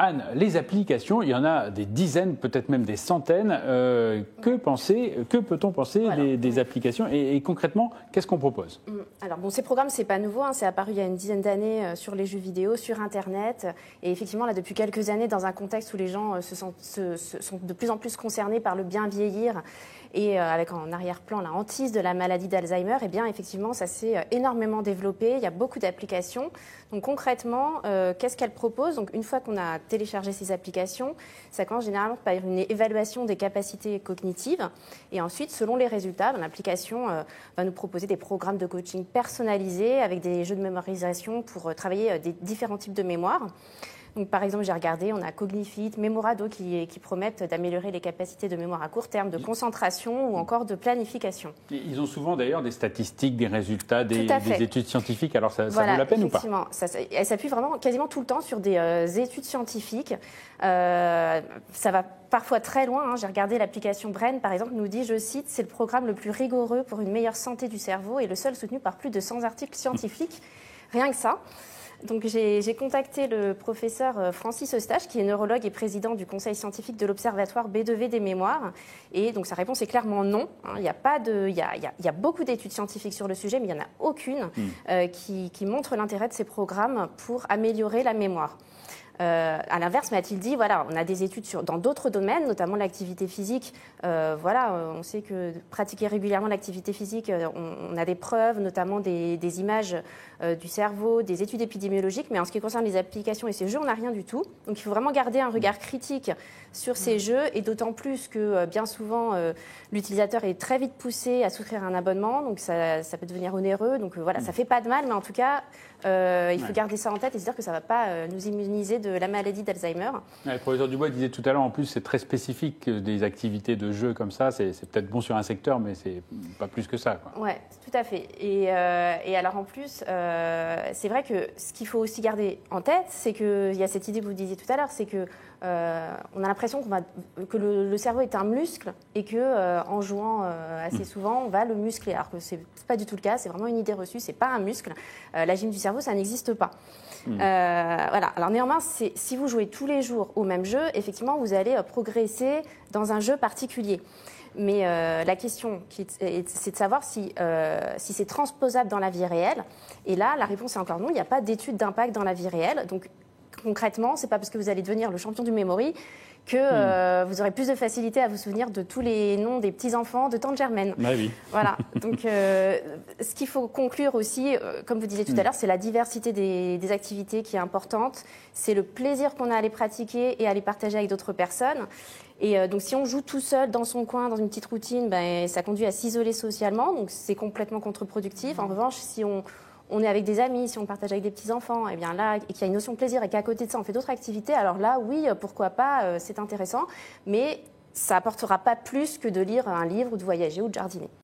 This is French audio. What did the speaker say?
Anne, les applications, il y en a des dizaines, peut-être même des centaines. Que peut-on penser des applications et concrètement, qu'est-ce qu'on propose? Alors bon, ces programmes, c'est pas nouveau, c'est apparu il y a une dizaine d'années sur les jeux vidéo, sur Internet. Et effectivement, là, depuis quelques années, dans un contexte où les gens sont de plus en plus concernés par le bien vieillir et avec en arrière-plan la hantise de la maladie d'Alzheimer, eh bien, effectivement, ça s'est énormément développé. Il y a beaucoup d'applications. Donc concrètement, qu'est-ce qu'elles proposent? Donc une fois qu'on a téléchargé ces applications, ça commence généralement par une évaluation des capacités cognitives. Et ensuite, selon les résultats, l'application va nous proposer des programmes de coaching personnalisés avec des jeux de mémorisation pour travailler des différents types de mémoire. Donc, par exemple, j'ai regardé, on a Cognifit, Memorado qui promettent d'améliorer les capacités de mémoire à court terme, de concentration ou encore de planification. Ils ont souvent d'ailleurs des statistiques, des résultats, des études scientifiques. Alors ça vaut la peine ou pas? Effectivement, elle s'appuie vraiment quasiment tout le temps sur des études scientifiques. Ça va parfois très loin. J'ai regardé l'application Brain, par exemple, nous dit, je cite, c'est le programme le plus rigoureux pour une meilleure santé du cerveau et le seul soutenu par plus de 100 articles scientifiques. Rien que ça. Donc j'ai contacté le professeur Francis Eustache, qui est neurologue et président du conseil scientifique de l'Observatoire B2V des mémoires. Et donc sa réponse est clairement non. Il y a beaucoup d'études scientifiques sur le sujet, mais il n'y en a aucune qui montre l'intérêt de ces programmes pour améliorer la mémoire. À l'inverse, m'a-t-il dit, voilà, on a des études dans d'autres domaines, notamment l'activité physique. On sait que pratiquer régulièrement l'activité physique, on a des preuves, notamment des images du cerveau, des études épidémiologiques. Mais en ce qui concerne les applications et ces jeux, on n'a rien du tout. Donc il faut vraiment garder un regard critique sur ces jeux, et d'autant plus que bien souvent, l'utilisateur est très vite poussé à souscrire un abonnement. Donc ça peut devenir onéreux. Donc voilà, ça ne fait pas de mal, mais en tout cas, il faut garder ça en tête et se dire que ça ne va pas nous immuniser de la maladie d'Alzheimer. Le professeur Dubois disait tout à l'heure, en plus, c'est très spécifique des activités de jeu comme ça. C'est peut-être bon sur un secteur, mais c'est pas plus que ça. Oui, tout à fait. Et alors en plus, c'est vrai que ce qu'il faut aussi garder en tête, c'est qu'il y a cette idée que vous disiez tout à l'heure, c'est que on a l'impression que le cerveau est un muscle et que en jouant assez souvent, on va le muscler. Alors que c'est pas du tout le cas. C'est vraiment une idée reçue. C'est pas un muscle. La gym du cerveau, ça n'existe pas. Voilà. Alors néanmoins, si vous jouez tous les jours au même jeu, effectivement, vous allez progresser dans un jeu particulier. Mais la question, c'est de savoir si c'est transposable dans la vie réelle. Et là, la réponse est encore non. Il n'y a pas d'étude d'impact dans la vie réelle. Donc concrètement, c'est pas parce que vous allez devenir le champion du memory que vous aurez plus de facilité à vous souvenir de tous les noms des petits-enfants de Tante Germaine. Ah oui. Voilà. Donc, ce qu'il faut conclure aussi, comme vous disiez tout à l'heure, c'est la diversité des activités qui est importante. C'est le plaisir qu'on a à les pratiquer et à les partager avec d'autres personnes. Et donc, si on joue tout seul dans son coin, dans une petite routine, ça conduit à s'isoler socialement. Donc, c'est complètement contre-productif. En revanche, si on est avec des amis, si on partage avec des petits-enfants, et bien là, et qu'il y a une notion de plaisir et qu'à côté de ça, on fait d'autres activités, alors là, oui, pourquoi pas, c'est intéressant, mais ça apportera pas plus que de lire un livre ou de voyager ou de jardiner.